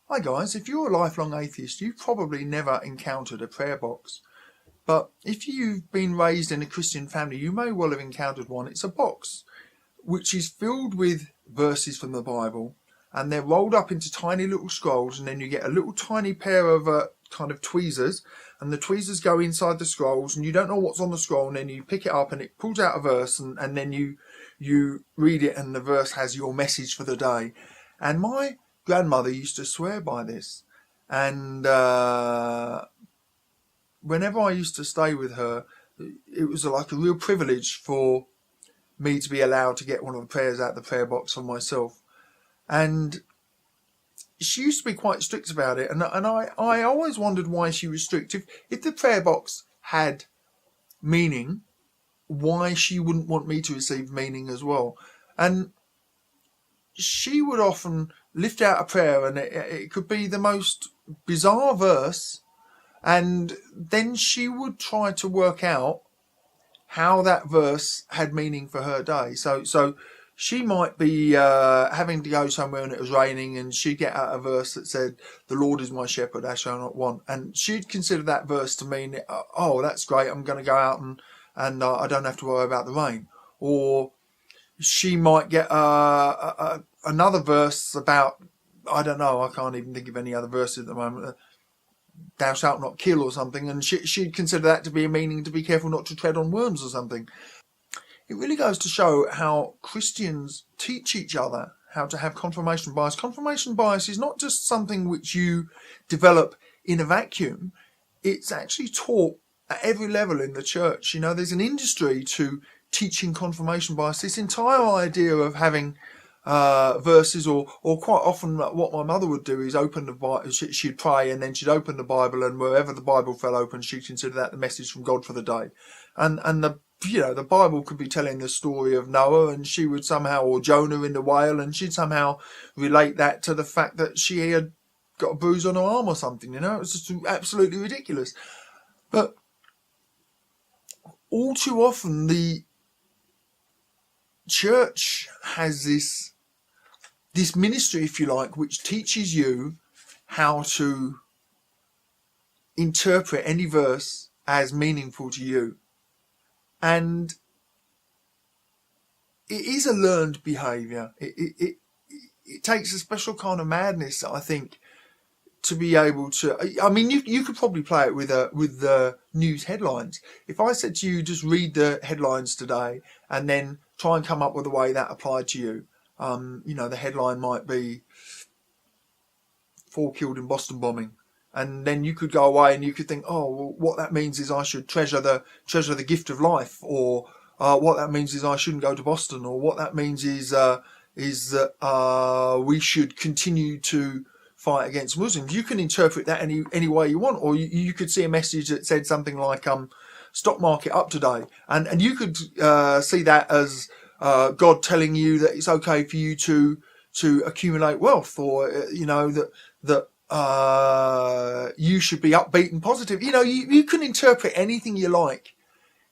Hi guys, if you're a lifelong atheist, you've probably never encountered a prayer box. But if you've been raised in a Christian family, you may well have encountered one. It's a box which is filled with verses from the Bible, and they're rolled up into tiny little scrolls, and then you get a little tiny pair of kind of tweezers, and the tweezers go inside the scrolls, and you don't know what's on the scroll, and then you pick it up and it pulls out a verse, and then you read it, and the verse has your message for the day. And my grandmother used to swear by this, and whenever I used to stay with her, it was like a real privilege for me to be allowed to get one of the prayers out of the prayer box for myself. And she used to be quite strict about it, and I always wondered why she was strict. If the prayer box had meaning, why she wouldn't want me to receive meaning as well. And she would often lift out a prayer, and it could be the most bizarre verse, and then she would try to work out how that verse had meaning for her day. So she might be having to go somewhere and it was raining, and she'd get out a verse that said, "The Lord is my shepherd, I shall not want." And she'd consider that verse to mean, oh, that's great, I'm going to go out and I don't have to worry about the rain. Or she might get another verse about, I don't know, I can't even think of any other verses at the moment, "Thou shalt not kill" or something, and she'd consider that to be a meaning to be careful not to tread on worms or something. It really goes to show how Christians teach each other how to have confirmation bias. Confirmation bias is not just something which you develop in a vacuum. It's actually taught at every level in the church. You know, there's an industry to teaching confirmation bias. This entire idea of having verses, or quite often what my mother would do is open the Bible. She'd pray, and then she'd open the Bible, and wherever the Bible fell open, she'd consider that the message from God for the day. And the Bible could be telling the story of Noah, and she would somehow, or Jonah in the whale, and she'd somehow relate that to the fact that she had got a bruise on her arm or something. You know, it was just absolutely ridiculous. But all too often the church has this ministry, if you like, which teaches you how to interpret any verse as meaningful to you. And it is a learned behaviour. It takes a special kind of madness, I think, to be able to. I mean, you could probably play it with the news headlines. If I said to you, just read the headlines today and then try and come up with a way that applied to you. The headline might be 4 killed in Boston bombing. And then you could go away and you could think, oh, well, what that means is I should treasure the gift of life, or what that means is I shouldn't go to Boston, or what that means is that we should continue to fight against Muslims. You can interpret that any way you want, or you could see a message that said something like stock market up today, and you could see that as God telling you that it's okay for you to accumulate wealth, or that you should be upbeat and positive. You can interpret anything you like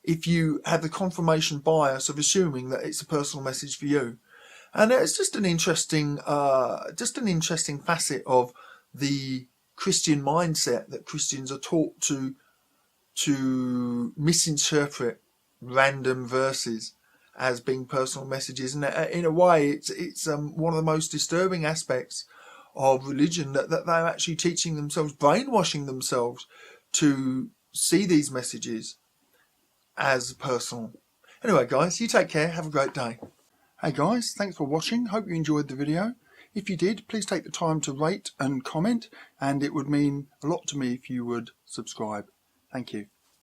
if you have the confirmation bias of assuming that it's a personal message for you. And it's just an interesting facet of the Christian mindset, that Christians are taught to misinterpret random verses as being personal messages. And in a way, it's one of the most disturbing aspects of religion, that they're actually teaching themselves, brainwashing themselves to see these messages as personal. Anyway, guys, you take care. Have a great day. Hey guys, thanks for watching. Hope you enjoyed the video. If you did, please take the time to rate and comment, and it would mean a lot to me if you would subscribe. Thank you.